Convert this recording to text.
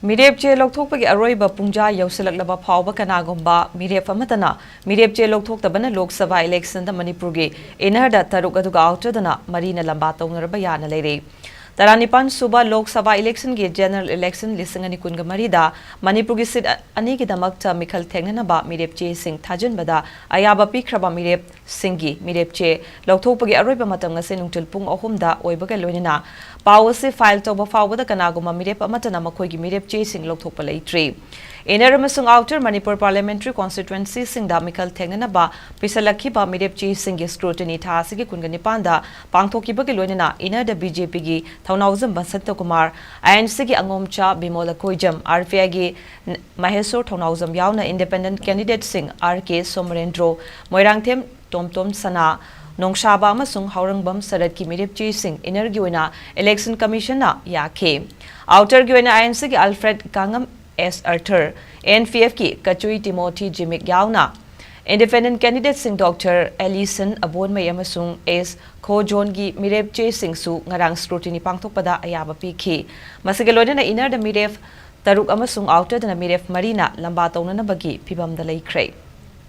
Meerepche Louthokpagi Aroiba Pungja Yausilaklaba Phauba Kanagumba Mirep amatana Meerepche Louthoktabana Loksabai election the Manipuri Inner da Taruk aduga outer dana Marina lamba tounaragani lady. Taranipan Suba Lok Sabha election ge general election lisangani kunga marida Manipuri sit aniki damakta Mikal Tenganaba Meerepche Singh Tajan bada Ayaba Pikraba Mirep Singi Meerepche Louthokpagi Aroiba matanga senungtil pung ohumda oibaga loinina Pawase file toba fawada kanaguma Mirep amatana makoigi Meerepche Singh Louthokpa leitri. Inner amasung outer Manipur parliamentary constituency Singh da Mikal Tenganaba Pisalakiba Meerepche Singh scrutiny tasigi kungani panda pangthokiba ge loinina inner da BJP gi Thounazam Basanta Kumar, ANC gi Angomcha Bimola Koijam, RFI gi Mahesor Thounazam Yauna independent candidate Singh RK Somarendro, Moirangthem Tomtom Sana, Nongshaba Amasung Haurangbam Sarat ki Meerepche Singh Inner Guina Election Commission na Yake. Outer Guina ANC gi Alfred Kangam S. Arthur, NPF ki Kachui Timothy Jimik Yauna. Independent candidate Singh Dr. Ellison Abon Mayamasung S. Ko John gi Meerepche Singh su ngarang scrutiny pangthokpada ayaba pikhi. Masigaloda na inner da Mirep Taruk amasung outer da Mirep Marina lamba taunana bagi pibam da laikre.